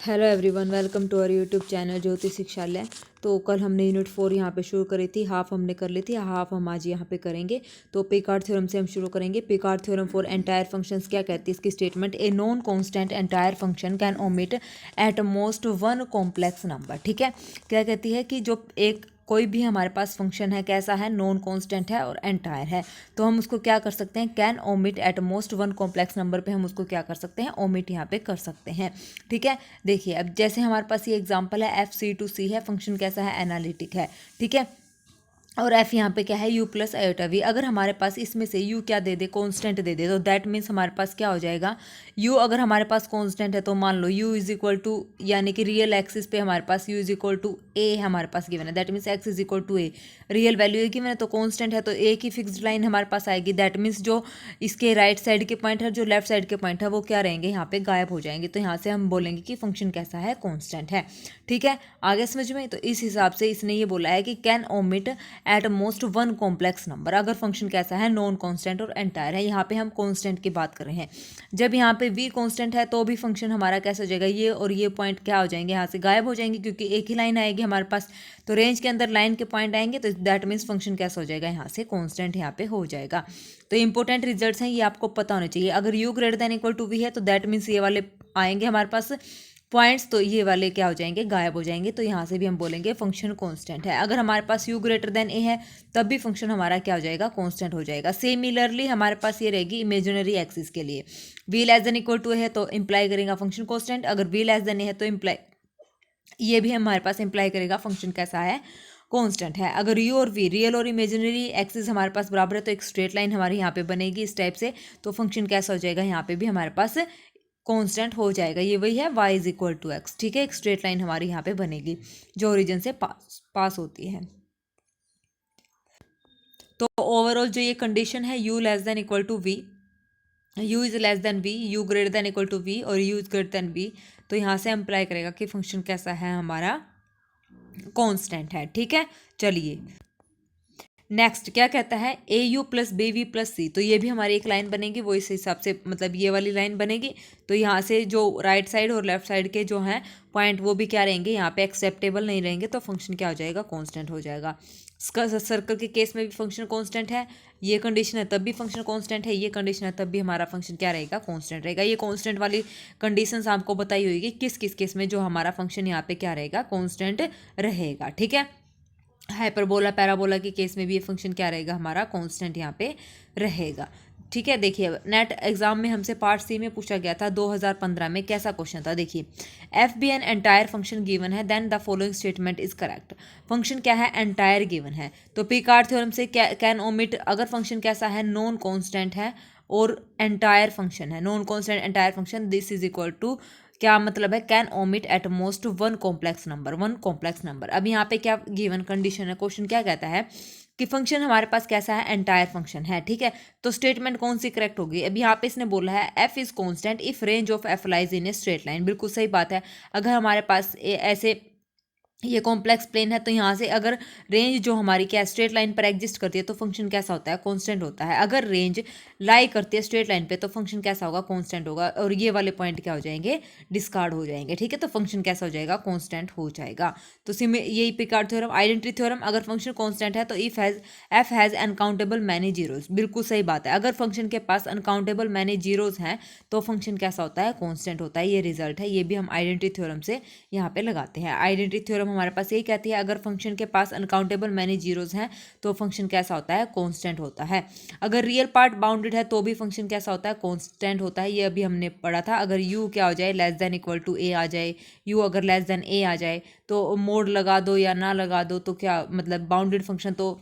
Hello everyone, welcome to our YouTube channel Jyoti Shikshalaya. तो कल हमने यूनिट 4 यहाँ पे शुरू करी थी, हाफ हमने कर ली थी, हाफ हम आज यहाँ पे करेंगे। तो पिकार्ड थ्योरम से हम शुरू करेंगे। Picard theorem for entire functions क्या कहती है इसकी statement, A non constant entire function can omit at most one complex number. ठीक है, क्या कहती है कि जो एक कोई भी हमारे पास फंक्शन है कैसा है, नॉन कांस्टेंट है और एंटायर है, तो हम उसको क्या कर सकते हैं, can omit at most one complex number पे हम उसको क्या कर सकते हैं, ओमिट यहाँ पे कर सकते हैं। ठीक है, देखिए अब जैसे हमारे पास ये एग्जांपल है FC/C है, फंक्शन कैसा है, एनालिटिक है। ठीक है, और f यहाँ पे क्या है, u प्लस आयोटा v। अगर हमारे पास इसमें से u क्या दे दे, कांस्टेंट दे दे, तो दैट मीन्स हमारे पास क्या हो जाएगा, u अगर हमारे पास कांस्टेंट है तो मान लो u इज इक्वल टू, यानी कि रियल एक्सिस पे हमारे पास u is equal to a हमारे पास गिवन है, that means x is equal to a। Real value है गिवन है तो कांस्टेंट है तो a की फिक्स्ड लाइन हमारे पास आएगी, दैट मीन्स जो इसके राइट साइड के पॉइंट है, जो लेफ्ट साइड के पॉइंट है वो क्या रहेंगे, यहाँ पे गायब हो जाएंगे। तो यहाँ से हम बोलेंगे कि फंक्शन कैसा है, कांस्टेंट है। ठीक है, आगे समझ में। तो इस हिसाब से इसने ये बोला है कि can omit at most one complex number, अगर फंक्शन कैसा है, नॉन कांस्टेंट और एंटायर है। यहाँ पे हम कांस्टेंट की बात कर रहे हैं। जब यहाँ पे v कांस्टेंट है तो भी फंक्शन हमारा कैसा हो जाएगा, ये और ये पॉइंट क्या हो जाएंगे, यहाँ से गायब हो जाएंगे, क्योंकि एक ही लाइन आएगी हमारे पास। तो रेंज के अंदर लाइन के पॉइंट आएंगे तो दैट मीन्स फंक्शन कैसा हो जाएगा, यहाँ से कांस्टेंट यहाँ पे हो जाएगा। तो इंपॉर्टेंट रिजल्ट्स हैं, ये आपको पता होना चाहिए। अगर u greater than equal to v है तो दैट मीन्स ये वाले आएंगे हमारे पास पॉइंट्स, तो ये वाले क्या हो जाएंगे, गायब हो जाएंगे। तो यहाँ से भी हम बोलेंगे फंक्शन कांस्टेंट है। अगर हमारे पास u ग्रेटर देन a है तब भी फंक्शन हमारा क्या हो जाएगा, कांस्टेंट हो जाएगा। सिमिलरली हमारे पास ये रहेगी इमेजिनरी एक्सिस के लिए, v less than equal to है तो इंप्लाई करेगा फंक्शन कांस्टेंट, अगर v लेस देन a है तो इंप्लाई, ये भी हमारे पास इंप्लाई करेगा फंक्शन कैसा है, कांस्टेंट है। अगर u और v रियल और इमेजिनरी एक्सिस हमारे पास बराबर है तो एक स्ट्रेट लाइन हमारी यहाँ पे बनेगी इस टाइप से, तो फंक्शन कैसा हो जाएगा, यहाँ पे भी हमारे पास कांस्टेंट हो जाएगा। ये वही है y is equal to x. ठीक है, एक स्ट्रेट लाइन हमारी यहाँ पे बनेगी जो ओरिजिन से पास होती है। तो ओवरऑल जो ये कंडीशन है, u less than equal to v, u is less than v, u greater than equal to v और u is greater than v, तो यहाँ से अप्लाई करेगा कि फंक्शन कैसा है, हमारा कांस्टेंट है। ठीक है, चलिए नेक्स्ट क्या कहता है, A U plus B V plus C. तो ये भी हमारी एक लाइन बनेगी, वो इस हिसाब से मतलब ये वाली लाइन बनेगी। तो यहाँ से जो राइट साइड और लेफ्ट साइड के जो हैं पॉइंट वो भी क्या रहेंगे, यहाँ पे एक्सेप्टेबल नहीं रहेंगे, तो फंक्शन क्या हो जाएगा, कांस्टेंट हो जाएगा। सर्कल के केस में भी फंक्शन कांस्टेंट है, ये कंडीशन है तब भी फंक्शन कांस्टेंट है, ये कंडीशन है तब भी हमारा फंक्शन क्या रहेगा, कांस्टेंट रहेगा। ये कांस्टेंट वाली कंडीशंस आपको बताई होगी किस किस केस में जो हमारा फंक्शन यहाँ पे क्या रहेगा, कांस्टेंट रहेगा। ठीक है, हाइपरबोला पैराबोला के केस में भी ये फंक्शन क्या रहेगा, हमारा कांस्टेंट यहाँ पे रहेगा। ठीक है, देखिए नेट एग्जाम में हमसे पार्ट सी में पूछा गया था 2015 में, कैसा क्वेश्चन था, देखिए F be an entire function given है then the following statement is correct. Function क्या है, एंटायर गिवन है, तो पिकार्ड थ्योरम से क्या कैन ओमिट, अगर फंक्शन कैसा है, नॉन कांस्टेंट है और एंटायर फंक्शन है, non constant entire function, this is equal to, क्या मतलब है, can omit at most one complex number, one complex number. अब यहाँ पे क्या गिवन कंडीशन है, क्वेश्चन क्या कहता है कि फंक्शन हमारे पास कैसा है, एंटायर फंक्शन है। ठीक है, तो स्टेटमेंट कौन सी करेक्ट होगी, अब यहाँ पे इसने बोला है F is constant if range of F lies in a straight line. बिल्कुल सही बात है, अगर हमारे पास ऐसे ये कॉम्प्लेक्स प्लेन है तो यहाँ से अगर रेंज जो हमारी क्या स्ट्रेट लाइन पर एग्जिस्ट करती है तो फंक्शन कैसा होता है, कांस्टेंट होता है। अगर रेंज लाई करती है स्ट्रेट लाइन पे तो फंक्शन कैसा होगा, कांस्टेंट होगा, और ये वाले पॉइंट क्या हो जाएंगे, डिस्कार्ड हो जाएंगे। ठीक है, तो फंक्शन कैसा हो जाएगा, कांस्टेंट हो जाएगा। तो यही पिकार्ड थ्योरम, आइडेंटिटी थ्योरम, अगर फंक्शन कांस्टेंट है तो if has F has uncountable many zeros. बिल्कुल सही बात है, अगर फंक्शन के पास अनकाउंटेबल मैनी जीरोज हैं तो फंक्शन कैसा होता है, कांस्टेंट होता है। ये रिजल्ट है, ये भी हम आइडेंटिटी थ्योरम से यहाँ पे लगाते हैं। आइडेंटिटी थ्योरम हमारे पास यही कहती है अगर फंक्शन के पास अनकाउंटेबल मैनी जीरोज हैं तो फंक्शन कैसा होता है, कांस्टेंट होता है। अगर रियल पार्ट बाउंडेड है तो भी फंक्शन कैसा होता है, कांस्टेंट होता है। ये अभी हमने पढ़ा था, अगर u क्या हो जाए, less than equal to a आ जाए, u अगर लेस देन a आ जाए तो मोड लगा दो या ना लगा दो तो क्या मतलब, बाउंडेड फंक्शन तो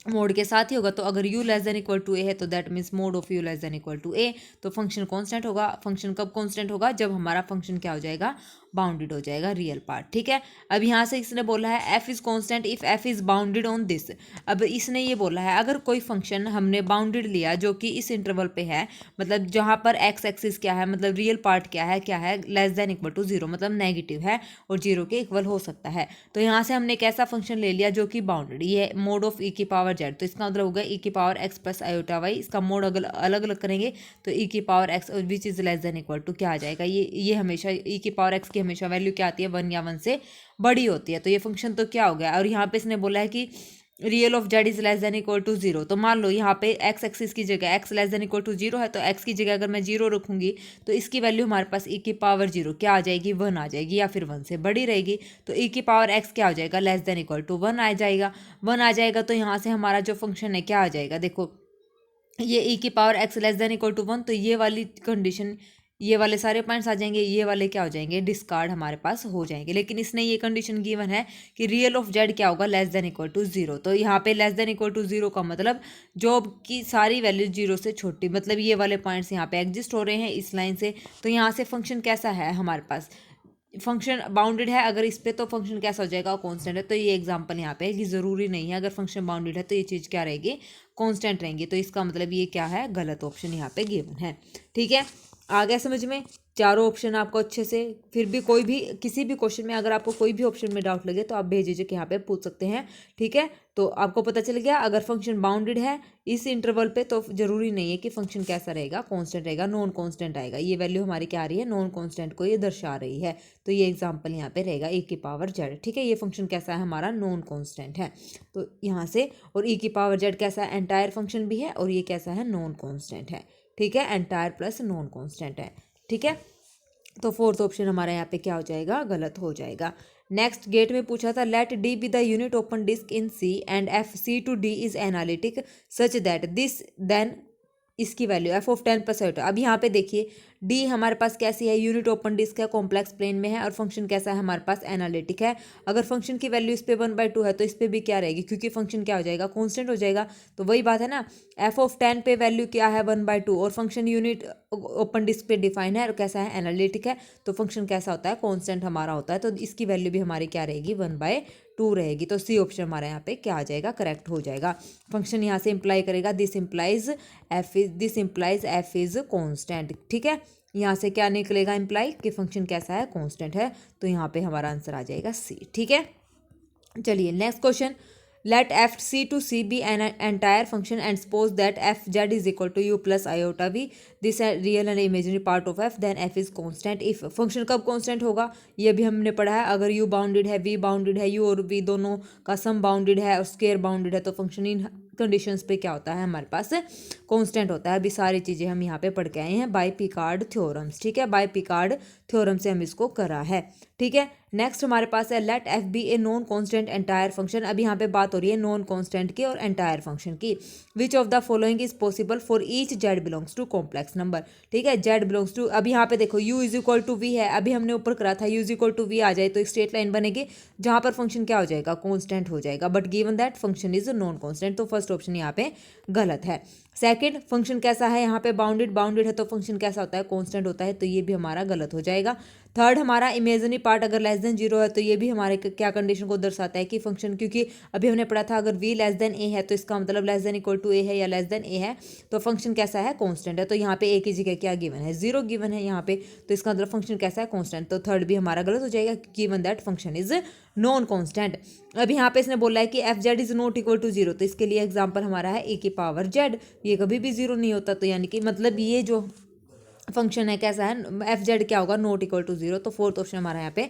मोड के साथ ही होगा। तो अगर u less than equal to a है तो that means mod of u less than equal to a, तो फंक्शन कांस्टेंट होगा। फंक्शन कब कांस्टेंट होगा, जब हमारा फंक्शन क्या हो जाएगा, बाउंडेड हो जाएगा, रियल पार्ट। ठीक है, अब यहाँ से इसने बोला है f is constant if f is bounded on this. अब इसने ये बोला है अगर कोई फंक्शन हमने बाउंडेड लिया जो कि इस इंटरवल पे है, मतलब जहाँ पर x एक्सिस क्या है, मतलब रियल पार्ट क्या है less than equal to zero, मतलब नेगेटिव है और जीरो के इक्वल हो सकता है। तो यहाँ से हमने एक ऐसा फंक्शन ले लिया जो कि बाउंडेड, ये मोड ऑफ e की पावर z, तो इसका मतलब होगा e की power x plus iota y। इसका मोड अगर अलग अलग करेंगे तो e की power x which is less than equal to क्या आ जाएगा, ये हमेशा e की पावर x की हमेशा वैल्यू क्या आती है 1 या 1 से बड़ी होती है। तो ये फंक्शन तो क्या हो गया। और यहाँ पे इसने बोला है कि real of Z is less than equal to 0। तो मान लो यहाँ पे एक्स एक्सिस की जगह x less than equal to 0 है, तो एक्स की जगह अगर मैं 0 रखूंगी तो इसकी वैल्यू हमारे पास e की पावर 0 क्या आ जाएगी 1 आ जाएगी, या फिर 1 से बड़ी रहेगी। तो e की पावर x क्या हो जाएगा लेस देन इक्वल टू 1 आ जाएगा, 1 आ जाएगा। तो यहाँ से हमारा जो फंक्शन है क्या आ जाएगा, देखो ये e की power x less than equal to 1, तो ये वाली कंडीशन, ये वाले सारे पॉइंट्स आ जाएंगे, ये वाले क्या हो जाएंगे डिस्कार्ड हमारे पास हो जाएंगे। लेकिन इसने ये कंडीशन गिवन है कि रियल ऑफ जेड क्या होगा लेस देन इक्वल टू 0। तो यहाँ पे लेस देन इक्वल टू 0 का मतलब जॉब की सारी वैल्यू 0 से छोटी, मतलब ये वाले पॉइंट्स यहाँ पे एग्जिस्ट हो रहे हैं इस लाइन से। तो यहाँ से फंक्शन कैसा है हमारे पास, फंक्शन बाउंडेड है अगर इस पे, तो फंक्शन कैसा हो जाएगा कांस्टेंट है। तो ये एग्जांपल यहाँ पे है कि ज़रूरी नहीं है अगर फंक्शन बाउंडेड है तो ये चीज़ क्या रहेगी कांस्टेंट रहेंगी। तो इसका मतलब ये क्या है गलत ऑप्शन यहाँ पे गिवन है। ठीक है, आ गया समझ में चारों ऑप्शन आपको अच्छे से। फिर भी कोई भी किसी भी क्वेश्चन में अगर आपको कोई भी ऑप्शन में डाउट लगे तो आप भेज दीजिए कि यहाँ पे पूछ सकते हैं। ठीक है, तो आपको पता चल गया अगर फंक्शन बाउंडेड है इस इंटरवल पे तो जरूरी नहीं है कि फंक्शन कैसा रहेगा कांस्टेंट रहेगा, नॉन कांस्टेंट आएगा। ये वैल्यू हमारी क्या आ रही है नॉन कांस्टेंट को ये दर्शा रही है। तो ये एग्जांपल यहाँ पे रहेगा e की पावर जेड। ठीक है, ये फंक्शन कैसा है हमारा नॉन कांस्टेंट है। तो यहाँ से और e की पावर जेड कैसा है एंटायर फंक्शन भी है और ये कैसा है नॉन कांस्टेंट है। ठीक है, एंटायर प्लस नॉन कांस्टेंट है। ठीक है, तो फोर्थ ऑप्शन हमारा यहाँ पे क्या हो जाएगा गलत हो जाएगा। नेक्स्ट गेट में पूछा था let D be the unit open disc in C and f C to D is analytic such that this then इसकी वैल्यू एफ ऑफ 10%। अब यहाँ पे देखिए डी हमारे पास कैसी है यूनिट ओपन डिस्क है, कॉम्प्लेक्स प्लेन में है और फंक्शन कैसा है हमारे पास एनालिटिक है। अगर फंक्शन की वैल्यू इस पे 1/2 है तो इस पे भी क्या रहेगी क्योंकि फंक्शन क्या हो जाएगा कांस्टेंट हो जाएगा। तो वही बात है ना, एफ ऑफ 10 पे वैल्यू क्या है 1/2 और फंक्शन यूनिट ओपन डिस्क पे डिफाइन है और कैसा है एनालिटिक है। तो फंक्शन कैसा होता है कांस्टेंट हमारा होता है। तो इसकी वैल्यू भी हमारी क्या रहेगी 1/2 रहेगी। तो सी ऑप्शन हमारे यहाँ पे क्या आ जाएगा करेक्ट हो जाएगा। फंक्शन यहाँ से इंप्लाई करेगा this implies F is constant. ठीक है, यहाँ से क्या निकलेगा इंप्लाई कि फंक्शन कैसा है कांस्टेंट है। तो यहाँ पे हमारा आंसर आ जाएगा सी। ठीक है, चलिए next question let f C to C be an entire function and suppose that F Z is equal to u plus iota v this real and imaginary part of f then f is constant. If function कब constant होगा ये भी हमने पढ़ा है, अगर u bounded है v bounded है, यू और वी दोनों का सम बाउंडेड है और स्क्वायर बाउंडेड है तो फंक्शन इन कंडीशंस पे क्या होता है हमारे पास कांस्टेंट होता है। अभी सारी चीज़ें हम यहाँ पे पढ़ के आए हैं बाय पिकार्ड थ्योरम्स। ठीक है, बाय पिकार्ड थ्योरम से हम इसको करा है। ठीक है, नेक्स्ट हमारे पास है let F be a non constant entire function. अब यहाँ पे बात हो रही है नॉन कांस्टेंट की और एंटायर फंक्शन की। Which of the following is possible for each z belongs to complex number. ठीक है, जेड बिलोंग्स टू, अब यहाँ पे देखो u is equal to V है, अभी हमने ऊपर करा था u is equal to V आ जाए तो एक स्ट्रेट लाइन बनेगी जहाँ पर फंक्शन क्या हो जाएगा कांस्टेंट हो जाएगा, but given that function is non constant. तो फर्स्ट ऑप्शन यहाँ पे गलत है। सेकंड फंक्शन कैसा है यहाँ पे बाउंडेड है तो फंक्शन कैसा होता है कांस्टेंट होता है, तो ये भी हमारा गलत हो जाएगा। थर्ड हमारा इमेजिनरी पार्ट अगर लेस देन 0 है तो ये भी हमारे क्या कंडीशन को दर्शाता है कि फंक्शन, क्योंकि अभी हमने पढ़ा था अगर v लेस देन a है तो इसका मतलब less than equal to a है या लेस देन a है तो फंक्शन कैसा है कांस्टेंट है। तो यहाँ पे a की जगह क्या गिवन है 0 गिवन है यहाँ पे, तो इसका मतलब फंक्शन कैसा है कांस्टेंट। तो थर्ड भी हमारा गलत हो जाएगा given that function is non constant. अब यहाँ पे इसने बोला है कि f Z is not equal to 0, तो इसके लिए एग्जाम्पल हमारा है e की पावर जेड, ये कभी भी 0 नहीं होता। तो यानी कि मतलब ये जो फंक्शन है कैसा है एफ जेड क्या होगा नॉट इक्वल टू 0। तो फोर्थ ऑप्शन हमारा यहाँ पे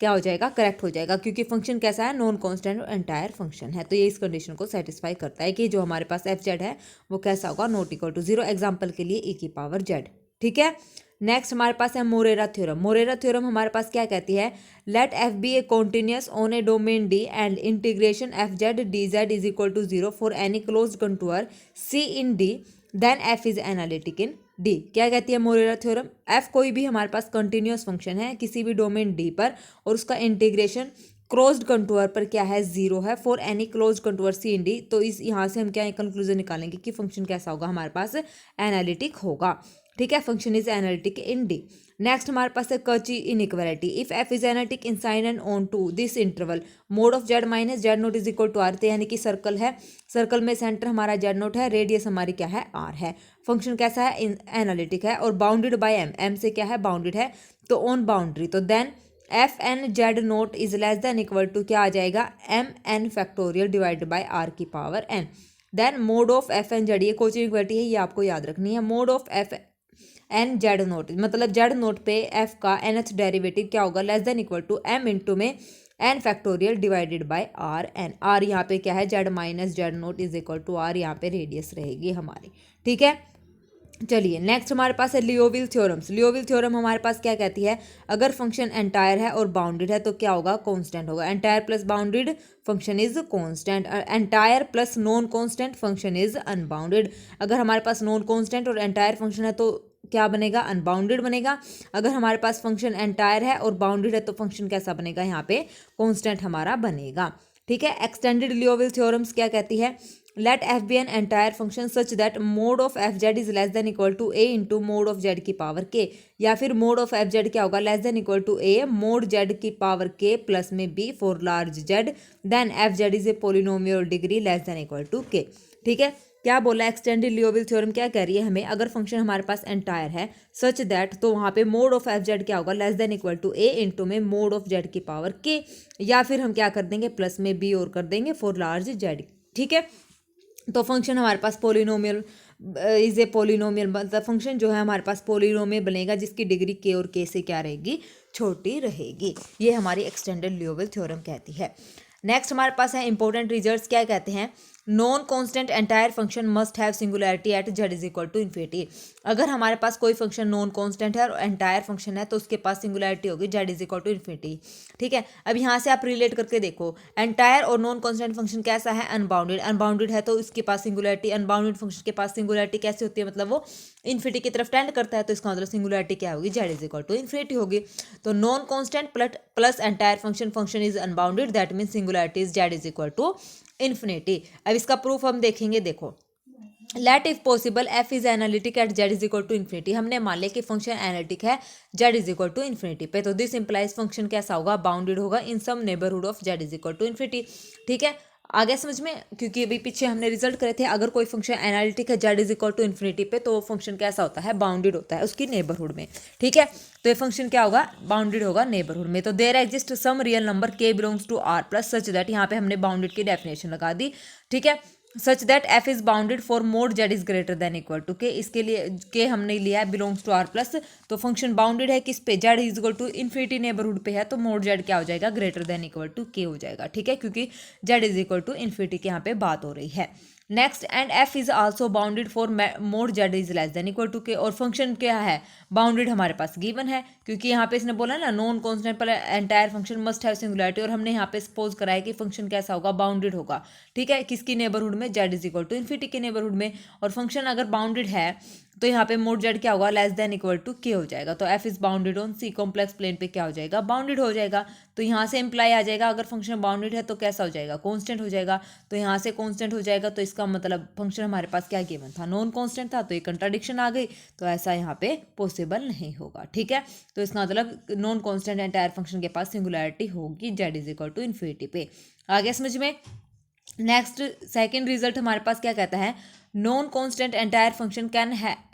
क्या हो जाएगा करेक्ट हो जाएगा क्योंकि फंक्शन कैसा है नॉन कांस्टेंट और एंटायर फंक्शन है। तो ये इस कंडीशन को सेटिस्फाई करता है कि जो हमारे पास एफ जेड है वो कैसा होगा नॉट इक्वल टू 0, एग्जाम्पल के लिए e की पावर जेड। ठीक है, नेक्स्ट हमारे पास है मोरेरा थ्योरम। मोरेरा थ्योरम हमारे पास क्या कहती है let F be a continuous on a domain D and integration f z d z is equal to 0 for any close contour C in D then f is analytic in D. क्या कहती है Moreira theorem, F कोई भी हमारे पास continuous function है किसी भी domain D पर और उसका इंटीग्रेशन क्लोज्ड कंटूर पर क्या है 0 है for any closed contour C in D. तो इस यहाँ से हम क्या कंक्लूजन निकालेंगे कि फंक्शन कैसा होगा हमारे पास एनालिटिक होगा। ठीक है, function is analytic in D. Next हमारे पास है Cauchy inequality. If F is analytic inside and on to this interval mod of Z minus Z naught is equal to R. यानी कि सर्कल है, circle में centre हमारा Z note है, radius हमारी क्या है आर है, फंक्शन कैसा है एनालिटिक है और बाउंडेड बाय एम, एम से क्या है बाउंडेड है तो ऑन बाउंड्री। तो then F N Z naught is less than equal to क्या आ जाएगा M N factorial divided by R की power N. Then mod of F N Z, ये कोची इक्वालिटी है ये आपको याद रखनी है। Mod of N Z naught, मतलब जेड नोट पे एफ का nth डेरिवेटिव क्या होगा, less than equal to m into में n factorial divided by are N. R यहाँ पे क्या है, z minus Z naught is equal to R, यहाँ पे रेडियस रहेगी हमारी। ठीक है, चलिए नेक्स्ट हमारे पास है लियोविल थ्योरम्स। लियोविल थ्योरम हमारे पास क्या कहती है, अगर फंक्शन एंटायर है और बाउंडेड है तो क्या होगा, कांस्टेंट होगा। Entire plus bounded function is constant, entire plus non constant function is unbounded. अगर हमारे पास नॉन कांस्टेंट और एंटायर फंक्शन है तो क्या बनेगा, अनबाउंडेड बनेगा। अगर हमारे पास फंक्शन एंटायर है और बाउंडेड है तो फंक्शन कैसा बनेगा, यहाँ पे कांस्टेंट हमारा बनेगा। ठीक है, एक्सटेंडेड लियोविल थ्योरम्स क्या कहती है, let F be an entire function such that mod of F Z is less than equal to a into mod of Z की पावर के, या फिर मोड ऑफ एफ जेड क्या होगा, less than equal to A mod z की power के plus में b for large z, then f Z is a polynomial degree less than equal to के। ठीक है, क्या बोला, एक्सटेंडेड लियोविल थ्योरम क्या कह रही है हमें, अगर फंक्शन हमारे पास एंटायर है सच दैट, तो वहाँ पे मोड ऑफ एफ जेड क्या होगा, less than equal to a into में मोड ऑफ जेड की पावर के, या फिर हम क्या कर देंगे, प्लस में बी और कर देंगे फॉर लार्ज जेड। ठीक है, तो फंक्शन हमारे पास पोलिनोमियल इज ए पोलिनोमियल, मतलब फंक्शन जो है हमारे पास पोलिनोमियल बनेगा जिसकी डिग्री के और के से क्या रहेगी, छोटी रहेगी। ये हमारी एक्सटेंडेड लियोविल थ्योरम कहती है। नेक्स्ट हमारे पास है इंपॉर्टेंट रिजल्ट्स, क्या कहते हैं, non constant entire function must have singularity at Z is equal to infinity. अगर हमारे पास कोई फंक्शन नॉन कांस्टेंट है और एंटायर फंक्शन है तो उसके पास सिंगुलैरिटी होगी z is equal to infinity. ठीक है, अब यहाँ से आप रिलेट करके देखो, एंटायर और नॉन कांस्टेंट फंक्शन कैसा है, अनबाउंडेड। अनबाउंडेड है तो इसके पास सिंगुलैरिटी, अनबाउंडेड फंक्शन के पास सिंगुलैरिटी कैसे होती है, मतलब वो इन्फिनिटी की तरफ टेंड करता है, तो इसका मतलब सिंगुलैरिटी क्या होगी, z is equal to infinity होगी। तो non constant plus entire function is unbounded, that mean singularity is z is equal to infinity. अब इसका प्रूफ हम देखेंगे, देखो, let if possible f is analytic at Z is equal to infinity. हमने मान लिया कि फंक्शन एनालिटिक है z is equal to infinity पे, तो दिस इंप्लाइज फंक्शन कैसा होगा, बाउंडेड होगा in some neighbourhood of Z is equal to infinity. ठीक है, आ गया समझ में, क्योंकि अभी पीछे हमने रिजल्ट करे थे, अगर कोई फंक्शन एनालिटिक है z is equal to infinity पे तो वो फंक्शन कैसा होता है, बाउंडेड होता है उसकी नेबरहुड में। ठीक है, तो ये फंक्शन क्या होगा, बाउंडेड होगा नेबरहुड में। तो there exist some real number K belongs to R plus such that, यहाँ पे हमने बाउंडेड की डेफिनेशन लगा दी। ठीक है, such that F is bounded for mod Z is greater than equal to k, इसके लिए के हमने लिया है बिलोंग्स टू आर प्लस, तो फंक्शन बाउंडेड है किस पे, z is equal to infinity neighbourhood पे है, तो मोड जेड क्या हो जाएगा, ग्रेटर देन इक्वल टू के हो जाएगा। ठीक है, क्योंकि Z is equal to infinity के यहाँ पे बात हो रही है। Next, and f is also bounded for mod Z is less than equal to k, और फंक्शन क्या है, बाउंडेड हमारे पास गिवन है, क्योंकि यहाँ पे इसने बोला ना नॉन कांस्टेंट पर entire function must have singularity, और हमने यहाँ पे सपोज करा है कि फंक्शन कैसा होगा, बाउंडेड होगा। ठीक है, किसकी नेबरहुड में, Z is equal to infinity के नेबरहुड में, और फंक्शन अगर बाउंडेड है तो यहाँ पे मोड जेड क्या होगा, लेस देन इक्वल टू के हो जाएगा। तो f is bounded on C complex plane पे क्या हो जाएगा, बाउंडेड हो जाएगा। तो यहाँ से इंप्लाई आ जाएगा, अगर फंक्शन बाउंडेड है तो कैसा हो जाएगा, कांस्टेंट हो जाएगा। तो यहाँ से कांस्टेंट हो जाएगा, तो इसका मतलब फंक्शन हमारे पास क्या गिवन था, नॉन कांस्टेंट था, तो ये कंट्राडिक्शन आ गई, तो ऐसा यहाँ पे पॉसिबल नहीं होगा। ठीक है, तो इसका मतलब नॉन कांस्टेंट एंटायर फंक्शन के पास सिंगुलैरिटी होगी z is equal to infinity पे। आगे समझ में। नेक्स्ट सेकंड रिजल्ट हमारे पास क्या कहता है, non constant entire function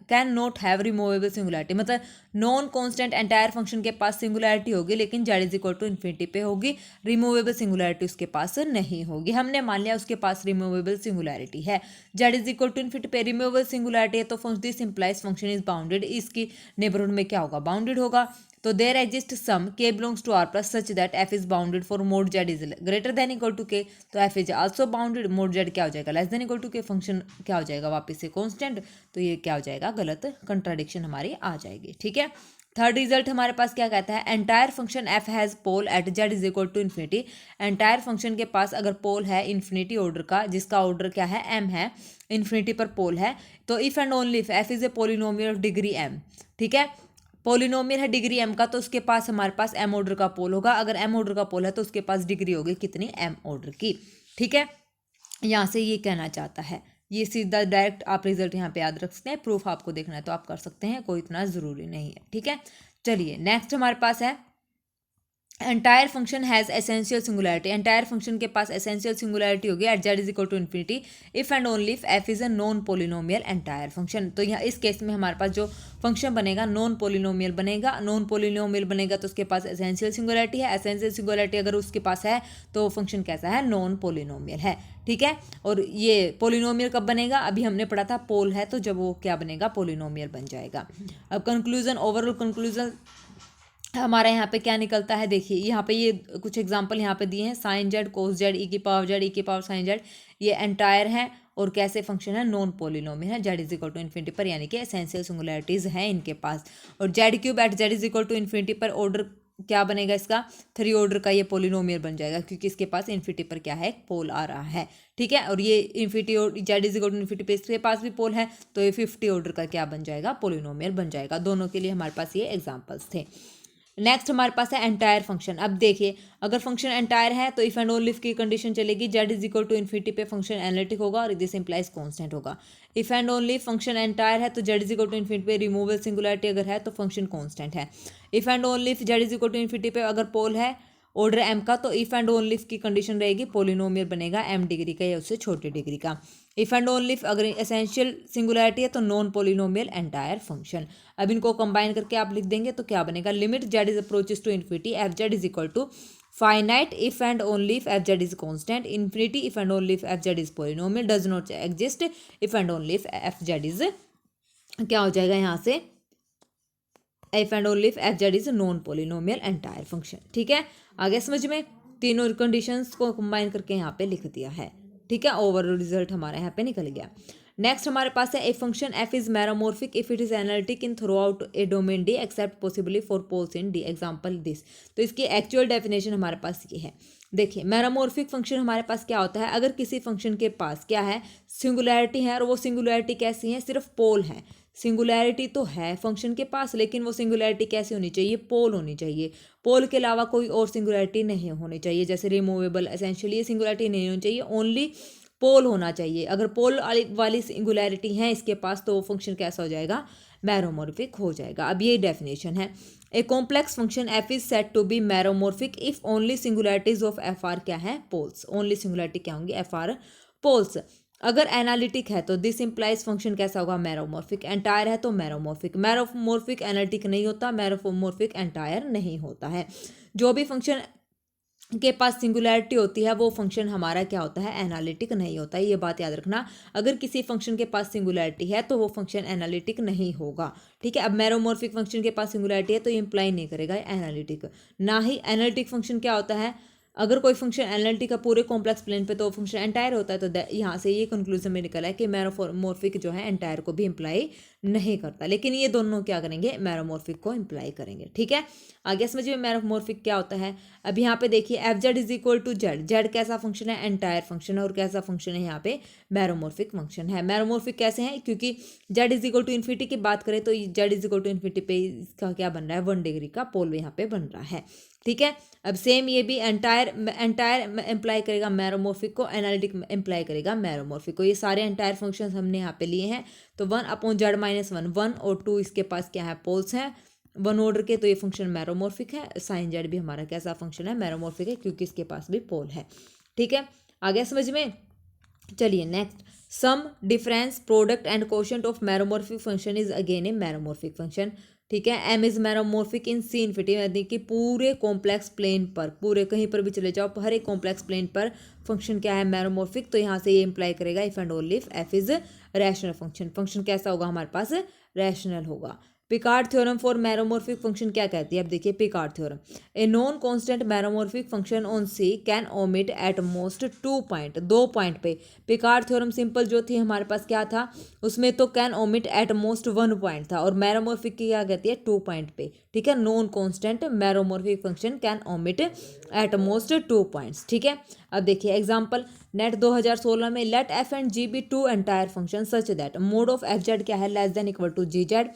can not have removable singularity, मतलब नॉन कांस्टेंट एंटायर फंक्शन के पास सिंगुलैरिटी होगी लेकिन z is equal to infinity पे होगी, रिमूवेबल सिंगुलैरिटी उसके पास नहीं होगी। हमने मान लिया उसके पास रिमूवेबल सिंगुलैरिटी है, z is equal to infinity पे रिमूवेबल सिंगुलैरिटी है, तो this implies function is bounded, इसकी नेबरहुड में क्या होगा, बाउंडेड होगा। तो there exist some k belongs to R plus such that F is bounded for mod Z is greater than equal to k, तो f is also bounded, mod Z क्या हो जाएगा, less than equal to k, function क्या हो जाएगा वापस से constant, तो ये क्या हो जाएगा, गलत कंट्राडिक्शन हमारी आ जाएगी। ठीक है, थर्ड रिजल्ट हमारे पास क्या कहता है, entire function F has pole at Z is equal to infinity. Entire function के पास अगर पोल है इन्फिनिटी ऑर्डर का, जिसका ऑर्डर क्या है, एम है, इन्फिनिटी पर पोल है, तो if and only if F is a polynomial of degree m. ठीक है, पोलिनोमियल है डिग्री एम का, तो उसके पास हमारे पास एम ऑर्डर का पोल होगा। अगर एम ऑर्डर का पोल है तो उसके पास डिग्री होगी कितनी, एम ऑर्डर की। ठीक है, यहाँ से ये कहना चाहता है, ये सीधा डायरेक्ट आप रिजल्ट यहाँ पे याद रख सकते हैं, प्रूफ आपको देखना है तो आप कर सकते हैं, कोई इतना ज़रूरी नहीं है। ठीक है, चलिए नेक्स्ट हमारे पास है entire function has essential singularity, entire function के पास एसेंशियल सिंगुलैरिटी होगी at Z is equal to infinity if and only if F is a non polynomial entire function. तो यहाँ इस केस में हमारे पास जो फंक्शन बनेगा नॉन पोलिनोमियल बनेगा, नॉन पोलिनोमियल बनेगा तो उसके पास एसेंशियल सिंगुलैरिटी है, एसेंशियल सिंगुलैरिटी अगर उसके पास है तो फंक्शन कैसा है, नॉन पोलिनोमियल है। ठीक है, और ये पोलिनोमियल कब बनेगा, अभी हमने पढ़ा था पोल है तो जब वो क्या बनेगा, पोलिनोमियल बन जाएगा। अब कंक्लूजन, ओवरऑल कंक्लूजन हमारा यहाँ पे क्या निकलता है, देखिए यहाँ पे ये कुछ एग्जांपल यहाँ पे दिए हैं, sine z, cos z, e की पावर जेड, ई की पावर साइन जेड, ये एंटायर है और कैसे फंक्शन है, नॉन पोलिनोमियल है, z is equal to infinity पर, यानी कि एसेंशियल सिंगुलैरिटीज हैं इनके पास। और z cube at Z is equal to infinity पर ऑर्डर क्या बनेगा इसका, 3 ऑर्डर का ये पोलिनोमियल बन जाएगा क्योंकि इसके पास इन्फिनिटी पर क्या है, पोल आ रहा है। ठीक है, और ये इन्फिनिटी और z is equal to infinity पे इसके पास भी पोल है तो ये 50 ऑर्डर का क्या बन जाएगा, पोलिनोमियल बन जाएगा। दोनों के लिए हमारे पास ये एग्जाम्पल्स थे। नेक्स्ट हमारे पास है एंटायर फंक्शन। अब देखिए अगर फंक्शन एंटायर है तो इफ एंड ओनली इफ की कंडीशन चलेगी, Z is equal to infinity पे फंक्शन एनालिटिक होगा और दिस इंप्लाइज कांस्टेंट होगा। If and only function entire है तो Z is equal to infinity पे रिमूवल सिंगुलैरिटी अगर है तो फंक्शन कांस्टेंट है। If and only if Z is equal to infinity पे अगर पोल है ऑर्डर एम का तो इफ एंड ओनली इफ की कंडीशन रहेगी, पोलिनोमियल बनेगा एम डिग्री का या उससे छोटी डिग्री का। इफ एंड ओनली इफ अगर एसेंशियल सिंगुलैरिटी है तो नॉन पोलिनोमियल एंटायर फंक्शन। अब इनको कंबाइन करके आप लिख देंगे तो क्या बनेगा, limit Z is approaches to infinity F Z is equal to finite if and only if F Z is constant, infinity if and only if F Z is polynomial, does not exist if and only if F Z is, क्या हो जाएगा यहाँ से, if and only if F Z is non polynomial entire function. ठीक है, आगे समझ में, तीनों कंडीशंस को कंबाइन करके यहाँ पे लिख दिया है। ठीक है, ओवरऑल रिजल्ट हमारा यहाँ पे निकल गया। नेक्स्ट हमारे पास है a function F is meromorphic if it is analytic in throughout a domain D except possibly for poles in D, example this. तो इसकी एक्चुअल डेफिनेशन हमारे पास ये है, देखिए मैरोमोर्फिक फंक्शन हमारे पास क्या होता है, अगर किसी फंक्शन के पास क्या है, सिंगुलैरिटी है और वो सिंगुलैरिटी कैसी है, सिर्फ पोल है। सिंगुलैरिटी तो है फंक्शन के पास लेकिन वो सिंगुलैरिटी कैसी होनी चाहिए, पोल होनी चाहिए। पोल के अलावा कोई और सिंगुलैरिटी नहीं होनी चाहिए, जैसे रिमूवेबल, एसेंशियली ये सिंगुलैरिटी नहीं होनी चाहिए, ओनली पोल होना चाहिए। अगर पोल वाली सिंगुलैरिटी है इसके पास तो वो फंक्शन कैसा हो जाएगा, मैरोमोर्फिक हो जाएगा। अब ये डेफिनेशन है, a complex function F is set to be meromorphic if only singularities of F are क्या है, पोल्स। ओनली सिंगुलैरिटी क्या होंगी, एफ आर पोल्स। अगर एनालिटिक है तो दिस इंप्लाइज फंक्शन कैसा होगा, मैरोमोर्फिक। एंटायर है तो मैरोमोर्फिक। मैरोमोर्फिक एनालिटिक नहीं होता, मैरोमोर्फिक एंटायर नहीं होता है। जो भी फंक्शन के पास सिंगुलैरिटी होती है वो फंक्शन हमारा क्या होता है, एनालिटिक नहीं होता है। ये बात याद रखना, अगर किसी फंक्शन के पास सिंगुलैरिटी है तो वो फंक्शन एनालिटिक नहीं होगा। ठीक है, अब मैरोमोर्फिक फंक्शन के पास सिंगुलैरिटी है तो ये इंप्लाई नहीं करेगा एनालिटिक। ना ही एनालिटिक फंक्शन क्या होता है, अगर कोई फंक्शन एनालिटिक का पूरे कॉम्प्लेक्स प्लेन पे तो फंक्शन एंटायर होता है। तो यहाँ से ये कंक्लूजन में निकला है कि मैरोमोर्फिक जो है एंटायर को भी इंप्लाई नहीं करता, लेकिन ये दोनों क्या करेंगे, मैरोमोर्फिक को इंप्लाई करेंगे। ठीक है, आगे समझिए मैरोमोर्फिक क्या होता है। अब यहाँ पे देखिए F Z is equal to Z, Z कैसा फंक्शन है, एंटायर फंक्शन है, और कैसा फंक्शन है यहाँ पे, मैरोमोर्फिक फंक्शन है। मैरोमोर्फिक कैसे है, क्योंकि Z is equal to infinity की बात करें तो Z is equal to infinity पे इसका क्या बन रहा है, 1 डिग्री का पोल यहाँ पे बन रहा है। ठीक है, अब सेम ये भी एंटायर एम्प्लाई करेगा मैरोमोर्फिक को, एनालिटिक एम्प्लाई करेगा मैरोमोर्फिक को। ये सारे एंटायर फंक्शन हमने यहाँ पे लिए हैं। तो 1/z-1, 1 और 2 इसके पास क्या है, पोल्स हैं 1 ऑर्डर के, तो ये फंक्शन मैरोमोर्फिक है। साइन जेड भी हमारा कैसा फंक्शन है, मैरोमोर्फिक है, क्योंकि इसके पास भी पोल है। ठीक है, आगे समझ में, चलिए next, sum difference product and quotient of meromorphic function is again a meromorphic function. ठीक है, M is meromorphic in C infinity, यानी कि पूरे कॉम्प्लेक्स प्लेन पर, पूरे कहीं पर भी चले जाओ, हर एक कॉम्प्लेक्स प्लेन पर फंक्शन क्या है, मैरोमोर्फिक। तो यहाँ से ये इंप्लाई करेगा if and only if F is rational function. Function कैसा होगा हमारे पास, रैशनल होगा। Picard theorem for meromorphic function क्या कहती है, अब देखिए Picard theorem, a non constant meromorphic function on C can omit at most 2 point, 2 point पे। पिकार्ड थ्योरम सिंपल जो थी हमारे पास क्या था, उसमें तो can omit at most 1 point था, और मैरोमोर्फिक की क्या कहती है, 2 पॉइंट पे। ठीक है, non constant meromorphic function can omit at most 2 points. ठीक है, अब देखिए एग्जाम्पल, नेट 2016 में, let F and G be 2 entire function such that mod of F Z क्या है, less than equal to G Z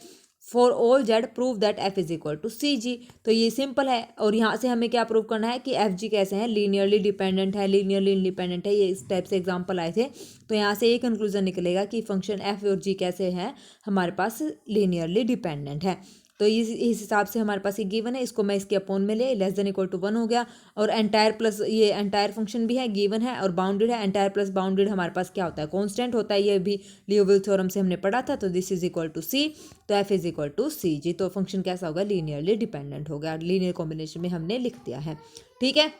for all Z prove that F is equal to C G. तो ये simple है, और यहाँ से हमें क्या प्रूव करना है कि एफ जी कैसे हैं, लीनियरली डिपेंडेंट है, लीनियरली इंडिपेंडेंट है। ये इस टाइप से एग्जांपल आए थे, तो यहाँ से ये कंक्लूजन निकलेगा कि फंक्शन एफ और जी कैसे हैं, हमारे पास लीनियरली डिपेंडेंट है। तो इस हिसाब से हमारे पास ये गिवन है, इसको मैं इसके अपोन में ले लेस देन इक्वल टू 1 हो गया। और एंटायर प्लस ये एंटायर फंक्शन भी है, गिवन है और बाउंडेड है। एंटायर प्लस बाउंडेड हमारे पास क्या होता है, कांस्टेंट होता है, ये भी लियोविल थ्योरम से हमने पढ़ा था। तो दिस इज इक्वल टू सी, तो f is equal to C G. तो फंक्शन कैसा होगा, लीनियरली डिपेंडेंट हो गया, लीनियर कॉम्बिनेशन में हमने लिख दिया है। ठीक है,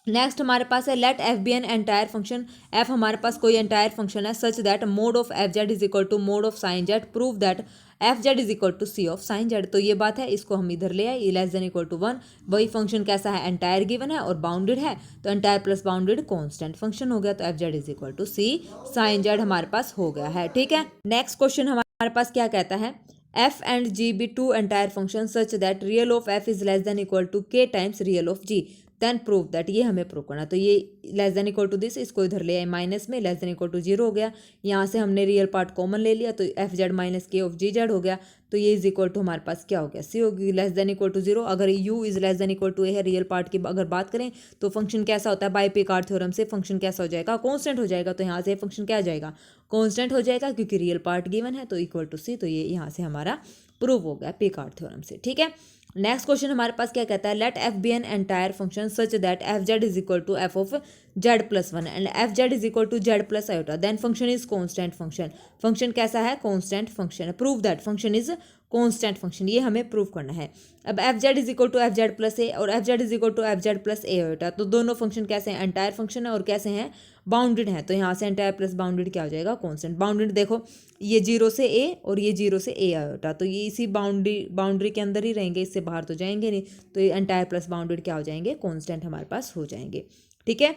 नेक्स्ट हमारे पास है let F be an entire function. F हमारे पास कोई एंटायर फंक्शन है such that mod of F Z is equal to mod of sine Z, prove that F Z is equal to C of sine Z. तो ये बात है, इसको हम इधर ले आए, लेस देन इक्वल टू 1। वही फंक्शन कैसा है, एंटायर गिवन है और बाउंडेड है, तो entire plus bounded constant function हो गया। तो F Z is equal to C sine Z हमारे पास हो गया है। ठीक है, नेक्स्ट क्वेश्चन हमारे पास क्या कहता है, F and G be two entire function such that real of F is less than equal to K times real of G, then prove that. ये हमें प्रूव करना। तो ये less than equal to this, इसको इधर ले आए minus में, लेस देन इक्वल टू 0 हो गया। यहाँ से हमने रियल पार्ट कॉमन ले लिया, तो एफ जेड माइनस के ऑफ जी जेड हो गया। तो ये इज इक्वल टू हमारे पास क्या हो गया, सी होगी, लेस देन इक्वल टू 0। अगर U is less than equal to A है, रियल पार्ट की अगर बात करें तो फंक्शन कैसा होता है, बाय पिकार्ड थ्योरम से फंक्शन कैसा हो जाएगा, कॉन्स्टेंट हो जाएगा। तो यहाँ से फंक्शन क्या आ जाएगा, कॉन्स्टेंट हो जाएगा, क्योंकि रियल पार्ट गिवन है, तो इक्वल टू सी। तो ये यहाँ से हमारा प्रूव हो गया पिकार्ड थ्योरम से। ठीक है, नेक्स्ट क्वेश्चन हमारे पास क्या कहता है, let F be an entire function such that F Z is equal to F of Z plus 1 and F Z is equal to Z plus iota, then function is constant function. Function कैसा है, constant function है, prove that function is constant function, ये हमें prove करना है। अब F Z is equal to F Z plus A और F Z is equal to F Z plus A iota, तो दोनों फंक्शन कैसे हैं, एंटायर फंक्शन है और कैसे हैं, बाउंडेड है। तो यहाँ से एंटायर प्लस बाउंडेड क्या हो जाएगा, कॉन्स्टेंट। बाउंडेड देखो, ये 0 से ए और ये 0 से ए आयोटा, तो ये इसी बाउंड्री के अंदर ही रहेंगे, इससे बाहर तो जाएंगे नहीं। तो ये एंटायर प्लस बाउंडेड क्या हो जाएंगे, कॉन्स्टेंट हमारे पास हो जाएंगे। ठीक है,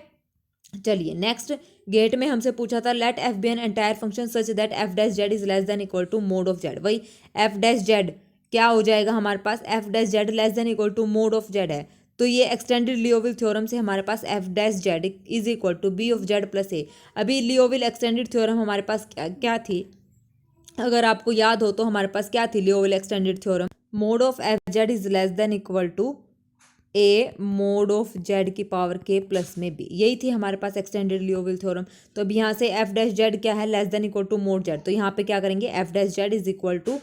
चलिए नेक्स्ट, गेट में हमसे पूछा था let F be an entire function such that F dash Z is less than equal to mod of Z. वही एफ डैश जेड क्या हो जाएगा हमारे पास, F dash Z less than equal to mod of Z है। तो ये extended Liouville theorem से हमारे पास F dash Z is equal to B of Z plus A. अभी लियोविल एक्सटेंडेड थ्योरम हमारे पास क्या थी, अगर आपको याद हो तो हमारे पास क्या थी Liouville extended theorem, mod of F Z is less than equal to A mod of Z की पावर के प्लस में बी, यही थी हमारे पास एक्सटेंडेड लियोविल थ्योरम। तो अब यहाँ से एफ डैश जेड क्या है, less than equal to mod Z, तो यहाँ पे क्या करेंगे, F dash Z is equal to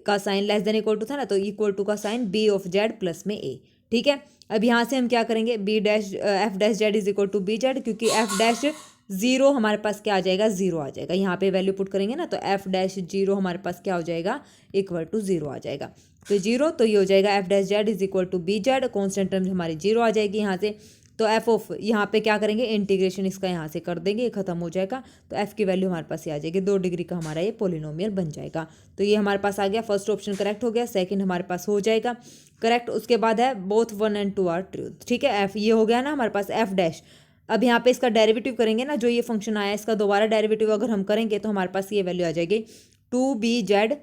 का sign less than equal to था ना, तो इक्वल टू का sign B of Z plus में ए। ठीक है, अब यहाँ से हम क्या करेंगे, B dash F dash Z is equal to B Z, क्योंकि एफ डैश 0 हमारे पास क्या आ जाएगा, 0 आ जाएगा। यहाँ पे वैल्यू पुट करेंगे ना, तो एफ डैश 0 हमारे पास क्या हो जाएगा, इक्वल टू 0 आ जाएगा। तो 0, तो ये हो जाएगा F dash Z is equal to B Z, constant term हमारी 0 आ जाएगी यहाँ से। तो एफ ऑफ यहाँ पे क्या करेंगे, इंटीग्रेशन इसका यहाँ से कर देंगे, ये खत्म हो जाएगा। तो एफ की वैल्यू हमारे पास ये आ जाएगी, 2 डिग्री का हमारा ये पोलिनोमियल बन जाएगा। तो ये हमारे पास आ गया, फर्स्ट ऑप्शन करेक्ट हो गया, सेकंड हमारे पास हो जाएगा करेक्ट। उसके बाद है बोथ 1 एंड 2 आर ट्रूथ। ठीक है, एफ ये हो गया ना हमारे पास एफ डैश। अब यहाँ पे इसका डेरिवेटिव करेंगे ना, जो ये फंक्शन आया इसका दोबारा डेरिवेटिव अगर हम करेंगे तो हमारे पास ये वैल्यू आ जाएगी 2b/z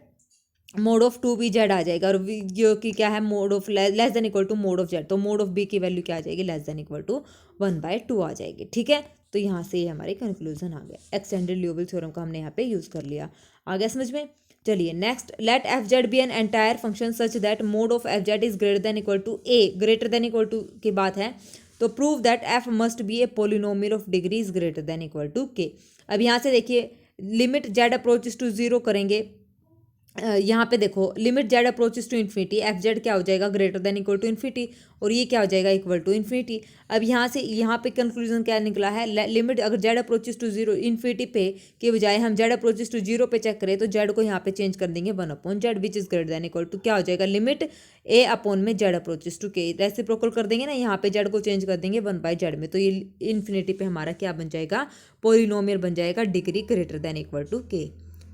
मोड ऑफ 2b/z आ जाएगा, और जो कि क्या है, mod of less than equal to mod of Z, तो मोड ऑफ b की वैल्यू क्या आ जाएगी, लेस देन इक्वल टू 1/2 आ जाएगी। ठीक है, तो यहाँ से ये हमारी कंक्लूजन आ गया, एक्सटेंडेड लियोविल थ्योरम का हमने यहाँ पे यूज़ कर लिया। आ गया समझ में। चलिए next, let F Z be an entire function such that mod of F Z is greater than equal to A, greater than equal to की बात है, तो prove that F must be a polynomial of degree is greater than equal to K. अब यहाँ से देखिए, limit Z approaches to 0 करेंगे, यहाँ पे देखो limit Z approaches to infinity, F Z क्या हो जाएगा, greater than equal to infinity, और ये क्या हो जाएगा, इक्वल टू इन्फिनिटी। अब यहाँ से यहाँ पे कंक्लूजन क्या निकला है, लिमिट अगर जेड अप्रोचेस टू 0 इन्फिनिटी पे के बजाय हम जेड अप्रोचेस टू 0 पे चेक करें, तो जेड को यहाँ पे चेंज कर देंगे 1/z which is greater than equal to क्या हो जाएगा, लिमिट ए अपॉन में Z approaches to K, reciprocal कर देंगे ना, यहाँ पे जेड को चेंज कर देंगे 1/z में, तो ये इन्फिनिटी पे हमारा क्या बन जाएगा, पोलिनोमियल बन जाएगा degree greater than equal to के।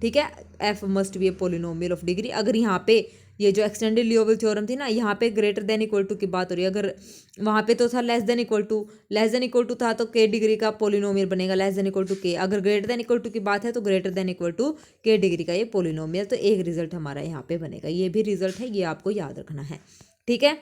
ठीक है, F must be a polynomial of degree. अगर यहाँ पे ये जो एक्सटेंडेड लियोविल थ्योरम थी ना, यहाँ पे ग्रेटर देन इक्वल टू की बात हो रही है, अगर वहाँ पे तो था लेस देन इक्वल टू था, तो के डिग्री का पोलिनोमियल बनेगा लेस देन इक्वल टू के। अगर ग्रेटर देन इक्वल टू की बात है तो ग्रेटर देन इक्वल टू के डिग्री का ये पोलिनोमियल, तो एक रिजल्ट हमारा यहाँ पे बनेगा, ये भी रिजल्ट है, ये आपको याद रखना है। ठीक है,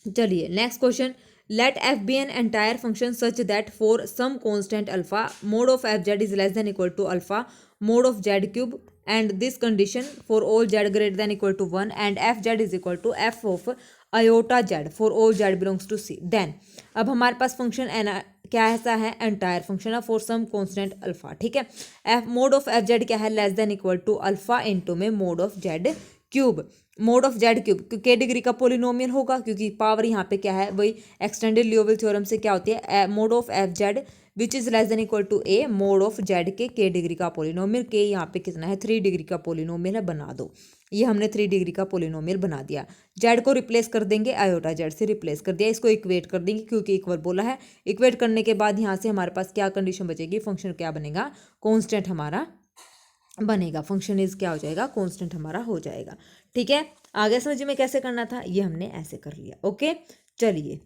चलिए next question, let f be an entire function such that for some constant alpha mod of f z is less than equal to alpha mod of z cube, and this condition for all z greater than equal to 1 and f z is equal to f of iota z for all z belongs to c, then अब हमारे पास function क्या ऐसा है, entire function है for some constant alpha. ठीक है, F mod of F Z क्या है, less than equal to alpha into में mod of Z cube, mod of Z cube के डिग्री का पोलिनोमियल होगा, क्योंकि पावर यहाँ पे क्या है वही एक्सटेंडेड लियोविल थ्योरम से क्या होती है, mod of F Z which is less than equal to A mod of Z K degree का पोलिनोमियल। के यहाँ पे कितना है 3 डिग्री का पोलिनोमियल है, बना दो। ये हमने 3 डिग्री का पोलिनोमियल बना दिया। जेड को रिप्लेस कर देंगे, आयोटा जेड से रिप्लेस कर दिया, इसको इक्वेट कर देंगे क्योंकि इक्वल बोला है। इक्वेट करने के बाद यहाँ से हमारे पास क्या कंडीशन बचेगी, फंक्शन क्या बनेगा, कॉन्स्टेंट हमारा बनेगा। फंक्शन इज क्या हो जाएगा, कांस्टेंट हमारा हो जाएगा। ठीक है, आगे समझ में कैसे करना था, ये हमने ऐसे कर लिया। ओके, चलिए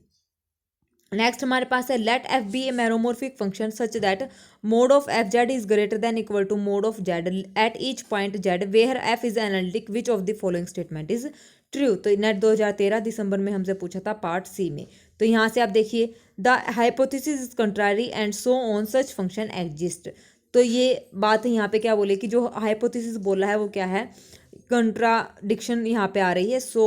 नेक्स्ट हमारे पास है let F be a meromorphic function such that mod of F Z is greater than equal to mod of Z at each point Z where F is analytic which of the following statement is true. तो NET 2013 दिसंबर में हमसे पूछा था part सी में। तो यहाँ से आप देखिए the hypothesis is contrary and so on such function exist. तो ये बात यहाँ पे क्या बोले कि जो हाइपोथेसिस बोला है वो क्या है, कंट्राडिक्शन यहाँ पे आ रही है। So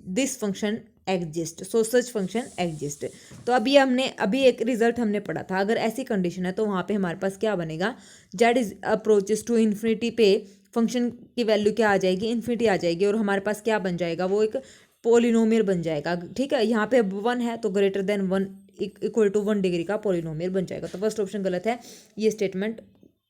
this function exist, so such function exist. तो अभी एक रिजल्ट हमने पढ़ा था, अगर ऐसी कंडीशन है तो वहाँ पे हमारे पास क्या बनेगा, Z is approaches to infinity पे फंक्शन की वैल्यू क्या आ जाएगी, इन्फिनिटी आ जाएगी, और हमारे पास क्या बन जाएगा, वो एक पोलिनोमियल बन जाएगा। ठीक है, यहाँ पे 1 है तो greater than 1 equal to 1 degree का पोलिनोमियल बन जाएगा। तो फर्स्ट ऑप्शन गलत है, ये स्टेटमेंट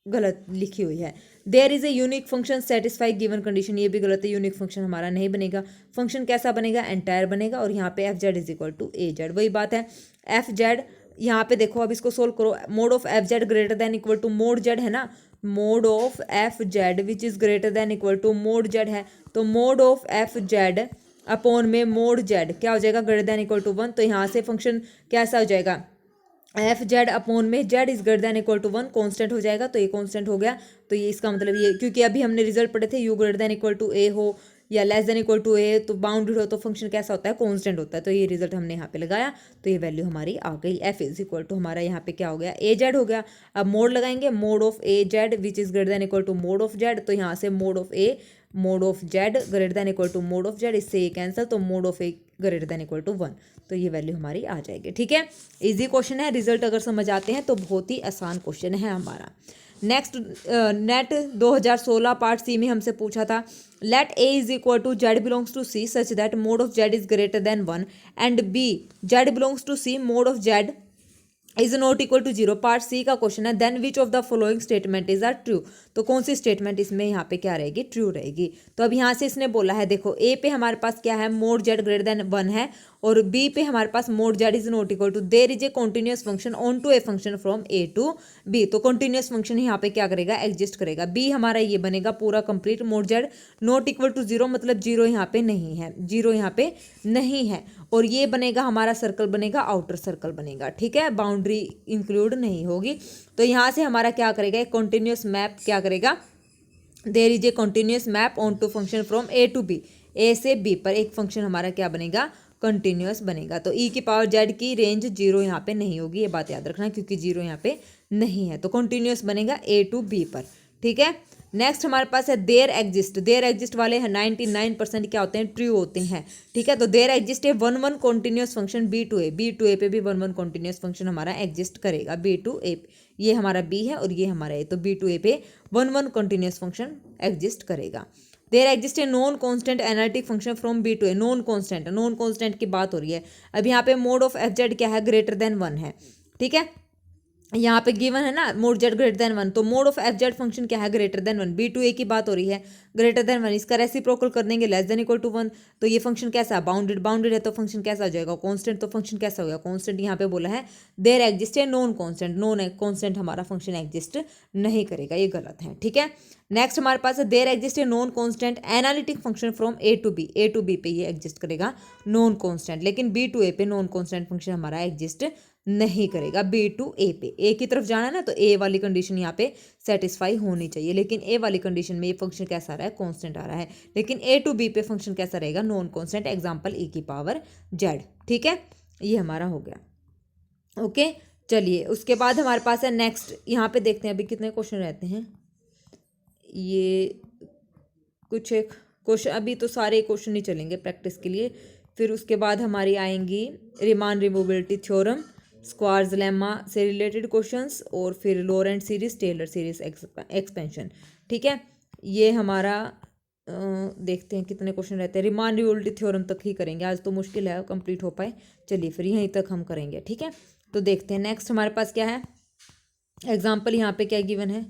गलत लिखी हुई है। There is a unique function satisfy given condition, ये भी गलत है, यूनिक फंक्शन हमारा नहीं बनेगा। फंक्शन कैसा बनेगा, एंटायर बनेगा, और यहाँ पे F Z is equal to A Z, वही बात है। एफ जेड यहाँ पे देखो, अब इसको सोल्व करो, mod of F Z greater than equal to mod Z है ना, mod of F Z which is greater than equal to mod Z है, तो mod of F Z upon में मोड जेड क्या हो जाएगा, ग्रेटर देन इक्वल टू 1। तो यहाँ से फंक्शन कैसा हो जाएगा, एफ जेड अपॉन में Z is greater than equal to 1, constant हो जाएगा। तो ये कॉन्स्टेंट हो गया, तो ये इसका मतलब ये, क्योंकि अभी हमने रिजल्ट पढ़े थे U greater than equal to A हो या less than equal to A, तो बाउंडेड हो तो फंक्शन कैसा होता है, कॉन्स्टेंट होता है। तो ये रिजल्ट हमने यहाँ पे लगाया, तो ये वैल्यू हमारी आ गई, एफ इज इक्वल टू हमारा यहाँ पे क्या हो गया, ए जेड हो गया। अब मोड लगाएंगे, mod of A Z which is greater than equal to mod of Z, तो यहाँ से mod of A mod of Z greater than equal to mod of Z, इससे ये कैंसिल, तो mod of A greater than equal to 1, तो ये value हमारी आ जाएगी। ठीक है, इजी क्वेश्चन है, रिजल्ट अगर समझ आते हैं तो बहुत ही आसान क्वेश्चन है हमारा। नेक्स्ट नेट 2016 पार्ट सी में हमसे पूछा था let A is equal to Z belongs to C such that mod of Z is greater than 1 and B Z belongs to C mod of Z is not equal to 0। Part C का question है then which of the following statement is are true. तो कौन सी statement इसमें यहाँ पे क्या रहेगी, true रहेगी। तो अब यहाँ से इसने बोला है, देखो ए पे हमारे पास क्या है, मोड जेड ग्रेटर देन 1 है, और बी पे हमारे पास mod Z is not equal to there is a continuous function onto a function from A to B. तो कॉन्टिन्यूस फंक्शन यहाँ पे क्या करेगा, एग्जिस्ट करेगा। बी हमारा ये बनेगा पूरा complete, mod Z not equal to 0 मतलब 0 यहाँ पे नहीं है, 0 यहाँ पे नहीं है, और ये बनेगा हमारा सर्कल बनेगा, आउटर सर्कल बनेगा। ठीक है, बाउंड्री इंक्लूड नहीं होगी। तो यहाँ से हमारा क्या करेगा, एक कॉन्टिन्यूस मैप क्या करेगा, there is a continuous map onto function from A to B, A से बी पर एक फंक्शन हमारा क्या बनेगा, कंटिन्यूस बनेगा। तो ई की पावर जेड की रेंज 0 यहाँ पे नहीं होगी, ये बात याद रखना, क्योंकि 0 यहाँ पे नहीं है, तो कंटिन्यूस बनेगा ए टू बी पर। ठीक है, नेक्स्ट हमारे पास है देयर एग्जिस्ट वाले हैं 99% क्या होते हैं, ट्रू होते हैं। ठीक है, तो देयर एग्जिस्ट है 1 continuous function B to A पे भी 1 कॉन्टिन्यूस फंक्शन हमारा एग्जिस्ट करेगा, बी टू ए, ये हमारा बी है और ये हमारा ए, तो बी टू ए पे 1 कॉन्टिन्यूस फंक्शन एग्जिस्ट करेगा। There exist a non constant analytic function from B to A, non constant की बात हो रही है। अब यहाँ पे मोड ऑफ एफ जेड क्या है, ग्रेटर देन 1 है। ठीक है, यहाँ पे गिवन है ना मोड जेड ग्रेटर देन 1, तो mod of F Z function क्या है, ग्रेटर देन 1। बी टू ए की बात हो रही है, ग्रेटर देन 1, इसका रेसिप्रोकल कर देंगे लेस देन इक्वल टू 1। तो ये फंक्शन कैसा, बाउंडेड है, तो फंक्शन कैसा हो जाएगा, कांस्टेंट। तो फंक्शन कैसा होगा, कांस्टेंट। यहाँ पे बोला है देयर एग्जिस्ट है नॉन कांस्टेंट हमारा फंक्शन एग्जिस्ट नहीं करेगा, ये गलत है। ठीक है, नेक्स्ट हमारे पास है देयर एग्जिस्ट है non constant analytic function from A to B पे ये एग्जिस्ट करेगा नॉन कांस्टेंट, लेकिन बी टू ए पे नॉन कांस्टेंट फंक्शन हमारा एग्जिस्ट नहीं करेगा। बी टू ए पे ए की तरफ जाना है ना, तो ए वाली कंडीशन यहाँ पे सेटिस्फाई होनी चाहिए, लेकिन ए वाली कंडीशन में ये फंक्शन कैसा आ रहा है, कांस्टेंट आ रहा है, लेकिन ए टू बी पे फंक्शन कैसा रहेगा, नॉन कांस्टेंट, एग्जांपल ई की पावर जेड। ठीक है, ये हमारा हो गया। ओके, चलिए उसके बाद हमारे पास है नेक्स्ट, यहाँ पे देखते हैं अभी कितने क्वेश्चन रहते हैं, ये कुछ एक क्वेश्चन, अभी तो सारे क्वेश्चन नहीं चलेंगे प्रैक्टिस के लिए। फिर उसके बाद हमारी आएंगी रिमान रिमूवेबिलिटी थ्योरम, स्क्वायर्स लेमा से रिलेटेड क्वेश्चंस, और फिर लोरेंट सीरीज, टेलर सीरीज एक्सपेंशन। ठीक है, ये हमारा देखते हैं कितने क्वेश्चन रहते हैं। रिमान रियोल्टी थ्योरम तक ही करेंगे, आज तो मुश्किल है कंप्लीट हो पाए। चलिए फिर यहीं तक हम करेंगे, ठीक है। तो देखते हैं नेक्स्ट हमारे पास क्या है एग्जाम्पल, यहाँ पे क्या गिवन है,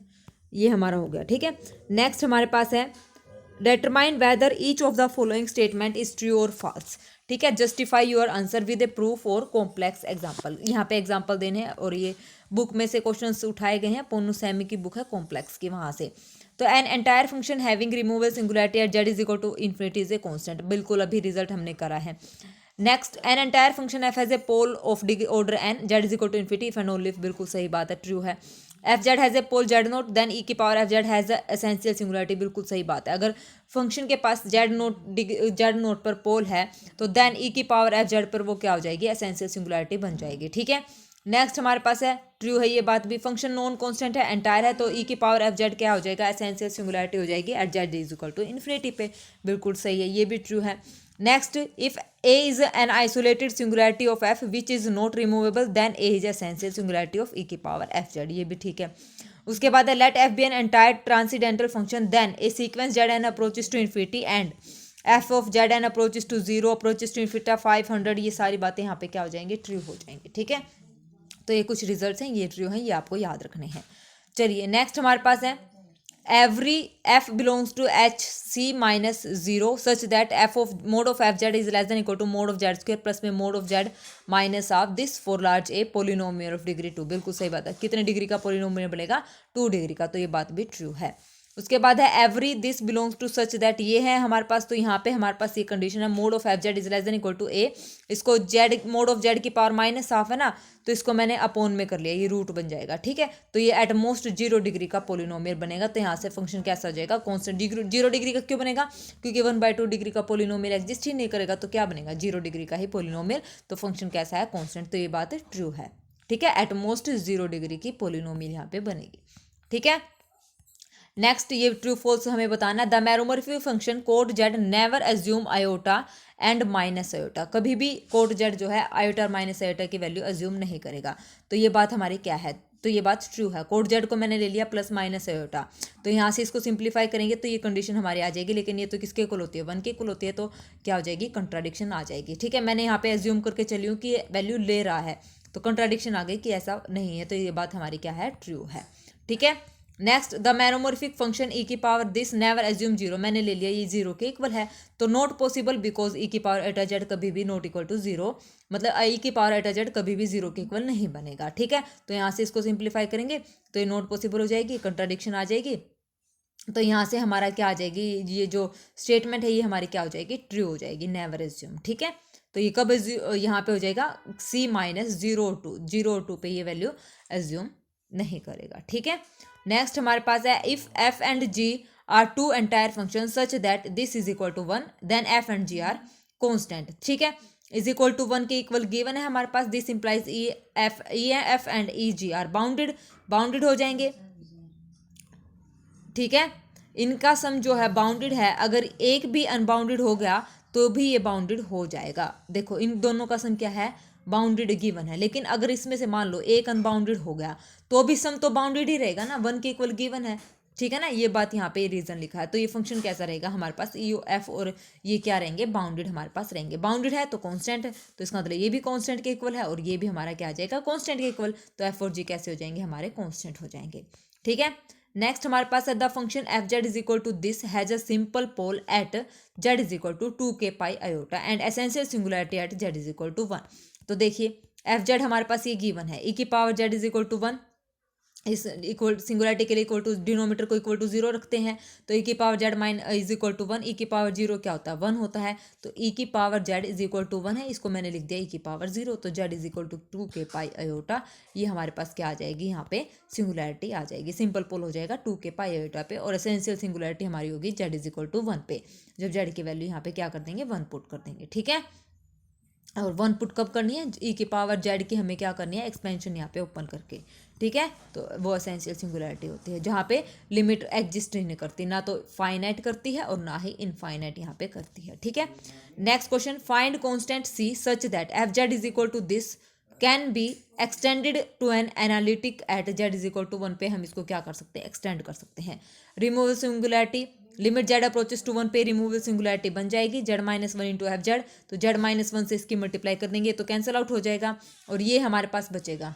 ये हमारा हो गया, ठीक है। नेक्स्ट हमारे पास है determine whether each of the following statement is true और फॉल्स, ठीक है। Justify your answer with A proof और कॉम्प्लेक्स एग्जाम्पल। यहाँ पे एग्जाम्पल देने हैं और ये बुक में से क्वेश्चंस उठाए गए हैं, पोनू सैमी की बुक है कॉम्प्लेक्स की, वहाँ से। तो an entire function having removal singularity at Z is equal to infinity is a constant, बिल्कुल अभी रिजल्ट हमने करा है। Next an entire function F has a pole of degree order N Z is equal to infinity if and only if, बिल्कुल सही बात है, true है। F Z has a pole Z naught then ई की power F Z has essential singularity, बिल्कुल सही बात है। अगर फंक्शन के पास जेड नोट पर पोल है तो देन ई की पावर एफ जेड पर वो क्या हो जाएगी, एसेंशियल सिंगुलरिटी बन जाएगी, ठीक है। नेक्स्ट हमारे पास है ट्रू है ये बात भी, फंक्शन नॉन कांस्टेंट है एंटायर है तो ई की पावर एफ जेड क्या हो जाएगा, एसेंशियल सिंगुलरिटी हो जाएगी at Z is equal to infinity पे, बिल्कुल सही है, ये भी ट्रू है। Next if A is an isolated singularity of F which is not removable then A is essential singularity of e की पावर एफ जेड, ये भी ठीक है। उसके बाद है let F be an entire transcendental function then a sequence Z N approaches to infinity and F of Z N approaches to zero approaches to infinity 500, ये सारी बातें यहाँ पे क्या हो जाएंगी, ट्रू हो जाएंगी, ठीक है। तो ये कुछ रिजल्ट्स हैं, ये ट्रू हैं, ये आपको याद रखने हैं। चलिए नेक्स्ट हमारे पास है every F belongs to H C minus zero such that F of mod of F Z is less than equal to mod of Z square plus में mod of Z minus of this for large A polynomial of degree 2, बिल्कुल सही बात है। कितने degree का polynomial बनेगा, 2 degree का, तो ये बात भी ट्रू है। उसके बाद है every this belongs to such that, ये है हमारे पास, तो यहाँ पे हमारे पास ये कंडीशन है mod of F Z is less than equal to A, इसको जेड मोड ऑफ जेड की पावर माइनस हाफ है ना, तो इसको मैंने अपोन में कर लिया, ये रूट बन जाएगा, ठीक है। तो ये एट मोस्ट 0 डिग्री का पोलिनोमियल बनेगा, तो यहाँ से फंक्शन कैसा हो जाएगा, कॉन्स्टेंट। 0 डिग्री का क्यों बनेगा, क्योंकि 1/2 डिग्री का पोलिनोमियल एग्जिस्ट ही नहीं करेगा, तो क्या बनेगा, 0 डिग्री का ही पोलिनोमियल, तो फंक्शन कैसा है, कॉन्स्टेंट, तो ये बात ट्रू है, ठीक है। एट मोस्ट 0 डिग्री की पोलिनोमियल यहाँ पे बनेगी, ठीक है। नेक्स्ट ये ट्रू फॉल्स हमें बताना है, the meromorphic function cot Z never assume iota and minus iota, कभी भी कोड जेड जो है आयोटा और माइनस आयोटा की वैल्यू एज्यूम नहीं करेगा, तो ये बात हमारी क्या है, तो ये बात ट्रू है। कोड जेड को मैंने ले लिया प्लस माइनस आयोटा, तो यहाँ से इसको सिंप्लीफाई करेंगे तो ये कंडीशन हमारी आ जाएगी, लेकिन ये तो किसके इक्वल होती है, 1 के इक्वल होती है, तो क्या हो जाएगी, कंट्राडिक्शन आ जाएगी, ठीक है। मैंने यहाँ पे एज्यूम करके चली हूँ कि वैल्यू ले रहा है, तो कंट्राडिक्शन आ गई कि ऐसा नहीं है, तो ये बात हमारी क्या है, ट्रू है, ठीक है। नेक्स्ट द मैरोमॉर्फिक फंक्शन ई की पावर दिस नेवर एज्यूम 0, मैंने ले लिया ये 0 के इक्वल है, तो नॉट पॉसिबल बिकॉज ई की पावर एटा जेड कभी भी नॉट इक्वल टू 0, मतलब ई की पावर एटा जेड कभी भी 0 के इक्वल नहीं बनेगा, ठीक है। तो यहाँ से इसको सिंप्लीफाई करेंगे तो ये नॉट पॉसिबल हो जाएगी, कंट्राडिक्शन आ जाएगी, तो यहाँ से हमारा क्या आ जाएगी, ये जो स्टेटमेंट है ये हमारी क्या हो जाएगी, ट्रू हो जाएगी, नेवर एज्यूम, ठीक है। तो ये कब यहाँ पे हो जाएगा, सी माइनस 0 पे ये वैल्यू एज्यूम नहीं करेगा, ठीक है। नेक्स्ट हमारे पास है if F and G are 2 entire function such that this is equal to 1 then F and G are constant, ठीक है। इज इक्वल टू 1 के इक्वल गिवन है हमारे पास, this implies e F and e G are bounded हो जाएंगे, ठीक है। इनका सम जो है बाउंडेड है, अगर एक भी अनबाउंडेड हो गया तो भी ये बाउंडेड हो जाएगा। देखो इन दोनों का सम क्या है, बाउंडेड गिवन है, लेकिन अगर इसमें से मान लो एक अनबाउंडेड हो गया तो भी सम तो बाउंडेड ही रहेगा ना, 1 के इक्वल गिवन है, ठीक है ना। ये बात यहाँ पे रीजन लिखा है, तो ये फंक्शन कैसा रहेगा हमारे पास, ई एफ और ये क्या रहेंगे, बाउंडेड हमारे पास रहेंगे। बाउंडेड है तो कांस्टेंट है, तो इसका मतलब ये भी कांस्टेंट के इक्वल है और ये भी हमारा क्या आ जाएगा, कांस्टेंट के इक्वल, तो एफ और जी कैसे हो जाएंगे, हमारे कांस्टेंट हो जाएंगे, ठीक है। नेक्स्ट हमारे पास है the function F Z is equal to this has a simple pole at Z is equal to 2k pi iota and essential singularity at Z is equal to 1। तो देखिए एफ जेड हमारे पास ये given है, E की power Z is equal to 1, इस equal singularity के लिए equal to denominator को इक्वल टू 0 रखते हैं, तो ई की power Z minus is equal to 1, E की पावर 0 क्या होता है, 1 होता है, तो ई की power Z is equal to 1 है, इसको मैंने लिख दिया ई की पावर 0, तो Z is equal to 2k pi iota, ये हमारे पास क्या आ जाएगी, यहाँ पे सिंगुलरिटी आ जाएगी, सिंपल पोल हो जाएगा 2k पाई आयोटा पे, और एसेंशियल सिंगुलरिटी हमारी होगी जेड इज इक्वल टू 1 पे, जब जेड की वैल्यू यहाँ पे क्या कर देंगे, 1 पुट कर देंगे, ठीक है। और 1 पुट कब करनी है, ई की पावर जेड की हमें क्या करनी है, एक्सपेंशन यहाँ पे ओपन करके, ठीक है। तो वो एसेंशियल सिंगुलरिटी होती है जहाँ पे लिमिट एग्जिस्ट नहीं करती, ना तो फाइनाइट करती है और ना ही इनफाइनाइट यहाँ पे करती है, ठीक है। Next question find constant C such that F Z is equal to this can be extended to an analytic at Z is equal to 1 पे हम इसको क्या कर सकते हैं, एक्सटेंड कर सकते हैं। Remove singularity limit Z approaches to 1 पे रिमूवल सिंगुलरिटी बन जाएगी z-1 इंटू एफ जेड, तो z-1 से इसकी मल्टीप्लाई कर देंगे तो कैंसिल आउट हो जाएगा और ये हमारे पास बचेगा,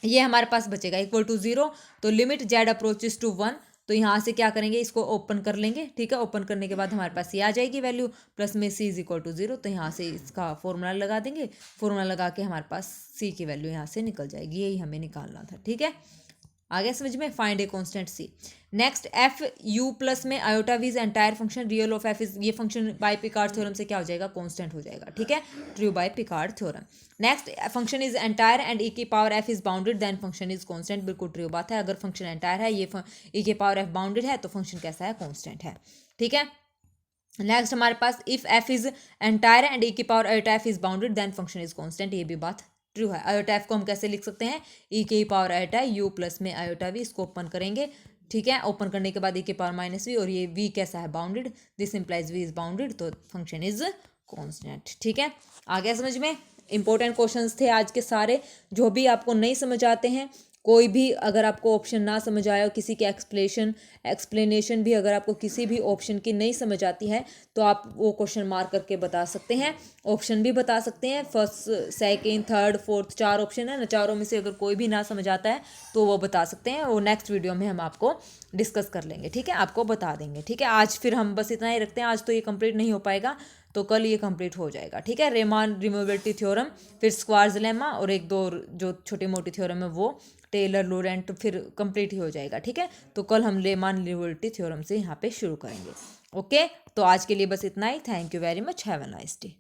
ये हमारे पास बचेगा इक्वल टू 0। तो लिमिट जेड अप्रोचेस टू 1, तो यहाँ से क्या करेंगे, इसको ओपन कर लेंगे, ठीक है। ओपन करने के बाद हमारे पास ये आ जाएगी वैल्यू प्लस में c इज इक्वल टू 0, तो यहाँ से इसका फॉर्मूला लगा देंगे, फॉर्मूला लगा के हमारे पास c की वैल्यू यहाँ से निकल जाएगी, यही हमें निकालना था, ठीक है। आगे समझ में, find a constant C. Next F U plus में iota V is entire function real of F is, ये फंक्शन बाय पिकार्ड थ्योरम से क्या हो जाएगा, कांस्टेंट हो जाएगा, ठीक है, true by Picard theorem. Next function is entire and e की power F is bounded then function is constant, बिल्कुल ट्रू बात है। अगर फंक्शन एंटायर है, ये ई की पावर एफ बाउंडेड है, तो फंक्शन कैसा है, कांस्टेंट है, ठीक है। नेक्स्ट हमारे पास if F is entire and e की power iota F is bounded then function is constant, ये भी बात ट्रू है। आयोटा एफ को हम कैसे लिख सकते हैं, ई की पावर आयोटा यू प्लस में आयोटा वी, इसको ओपन करेंगे, ठीक है। ओपन करने के बाद ई की पावर माइनस वी, और ये वी कैसा है, bounded, this implies V is bounded, तो फंक्शन इज कांस्टेंट, ठीक है। आगे समझ में, इंपॉर्टेंट क्वेश्चंस थे आज के सारे। जो भी आपको नहीं समझ आते हैं, कोई भी अगर आपको ऑप्शन ना समझ आया, किसी के एक्सप्लेनेशन भी अगर आपको किसी भी ऑप्शन की नहीं समझ आती है, तो आप वो क्वेश्चन मार्क करके बता सकते हैं, ऑप्शन भी बता सकते हैं, first second third fourth 4 option है ना, चारों में से अगर कोई भी ना समझ आता है तो वो बता सकते हैं, वो नेक्स्ट वीडियो में हम आपको डिस्कस कर लेंगे, ठीक है, आपको बता देंगे, ठीक है। आज फिर हम बस इतना ही रखते हैं, आज तो ये कंप्लीट नहीं हो पाएगा, तो कल ये कंप्लीट हो जाएगा, ठीक है। रेमान रिमूवेबिलिटी थ्योरम, फिर स्क्वायर्स लेमा, और एक दो जो छोटी मोटी थ्योरम है वो टेलर लोरेंट, फिर कंप्लीट ही हो जाएगा, ठीक है। तो कल हम लेमान रिमूवेबिलिटी थ्योरम से यहाँ पे शुरू करेंगे, ओके। तो आज के लिए बस इतना ही, thank you very much, have a nice day.